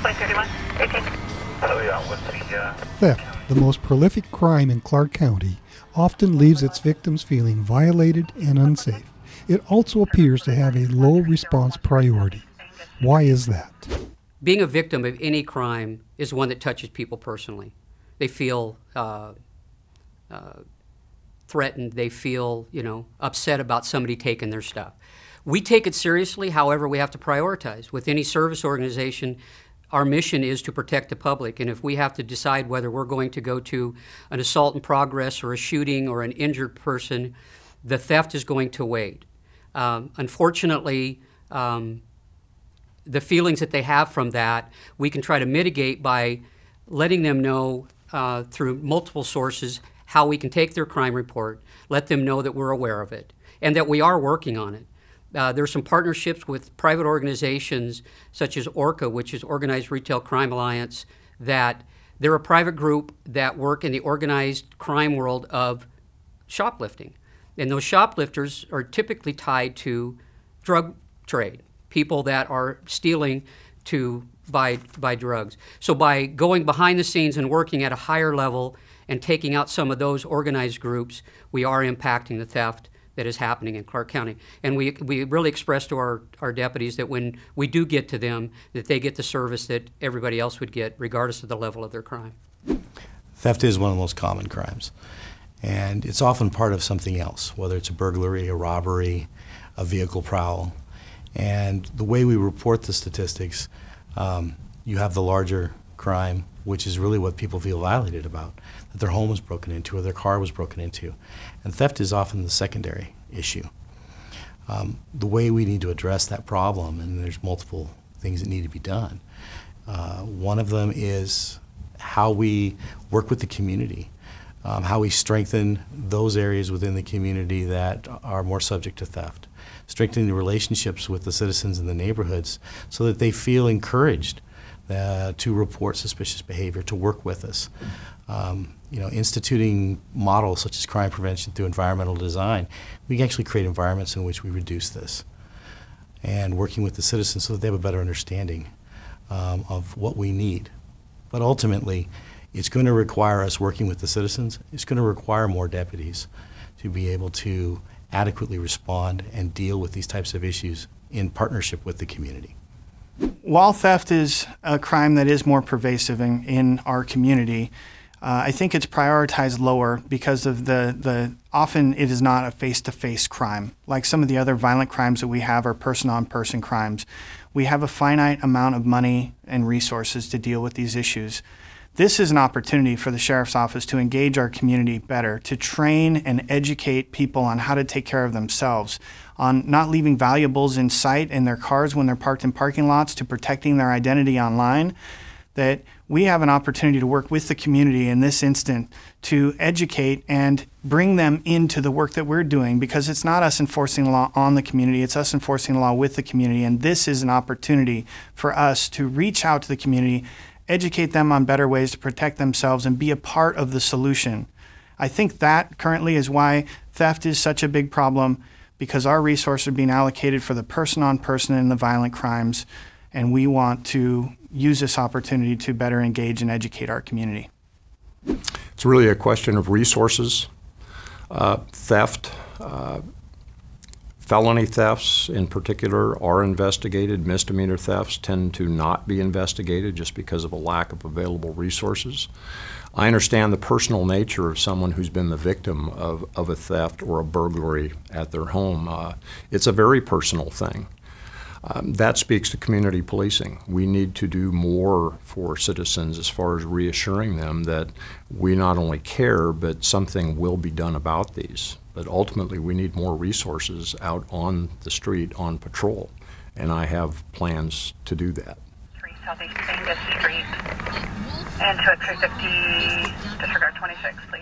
2031, 18. Hello, yeah, what's the, Theft, the most prolific crime in Clark County, often leaves its victims feeling violated and unsafe. It also appears to have a low response priority. Why is that? Being a victim of any crime is one that touches people personally. They feel threatened. They feel, upset about somebody taking their stuff. We take it seriously. However, we have to prioritize. With any service organization, our mission is to protect the public. And if we have to decide whether we're going to go to an assault in progress or a shooting or an injured person, the theft is going to wait. Unfortunately, the feelings that they have from that, we can try to mitigate by letting them know through multiple sources how we can take their crime report, let them know that we're aware of it, and that we are working on it. There's some partnerships with private organizations such as ORCA, which is Organized Retail Crime Alliance, that they're a private group that work in the organized crime world of shoplifting. And those shoplifters are typically tied to drug trade, people that are stealing to buy drugs. So by going behind the scenes and working at a higher level and taking out some of those organized groups, we are impacting the theft that is happening in Clark County. And we really express to our deputies that when we do get to them, that they get the service that everybody else would get, regardless of the level of their crime. Theft is one of the most common crimes. And it's often part of something else, whether it's a burglary, a robbery, a vehicle prowl. And the way we report the statistics, you have the larger crime, which is really what people feel violated about, that their home was broken into or their car was broken into. And theft is often the secondary issue. The way we need to address that problem, and there's multiple things that need to be done, one of them is how we work with the community, how we strengthen those areas within the community that are more subject to theft, strengthening the relationships with the citizens in the neighborhoods so that they feel encouraged to report suspicious behavior, to work with us. Instituting models such as crime prevention through environmental design, we can actually create environments in which we reduce this. And working with the citizens so that they have a better understanding of what we need. But ultimately, it's going to require us working with the citizens. It's going to require more deputies to be able to adequately respond and deal with these types of issues in partnership with the community. While theft is a crime that is more pervasive in our community, I think it's prioritized lower because of often it is not a face-to-face crime. Like some of the other violent crimes that we have are person-on-person crimes. We have a finite amount of money and resources to deal with these issues. This is an opportunity for the Sheriff's Office to engage our community better, to train and educate people on how to take care of themselves, on not leaving valuables in sight in their cars when they're parked in parking lots, to protecting their identity online. That we have an opportunity to work with the community in this instant to educate and bring them into the work that we're doing, because it's not us enforcing the law on the community, it's us enforcing the law with the community. And this is an opportunity for us to reach out to the community, educate them on better ways to protect themselves and be a part of the solution. I think that currently is why theft is such a big problem, because our resources are being allocated for the person-on-person and the violent crimes, and we want to use this opportunity to better engage and educate our community. It's really a question of resources. Theft, felony thefts in particular are investigated. Misdemeanor thefts tend to not be investigated just because of a lack of available resources. I understand the personal nature of someone who's been the victim of a theft or a burglary at their home. It's a very personal thing. That speaks to community policing. We need to do more for citizens as far as reassuring them that we not only care, but something will be done about these. But ultimately, we need more resources out on the street on patrol, and I have plans to do that. 3 Southeast Angus Street, and to 350, disregard 26, please.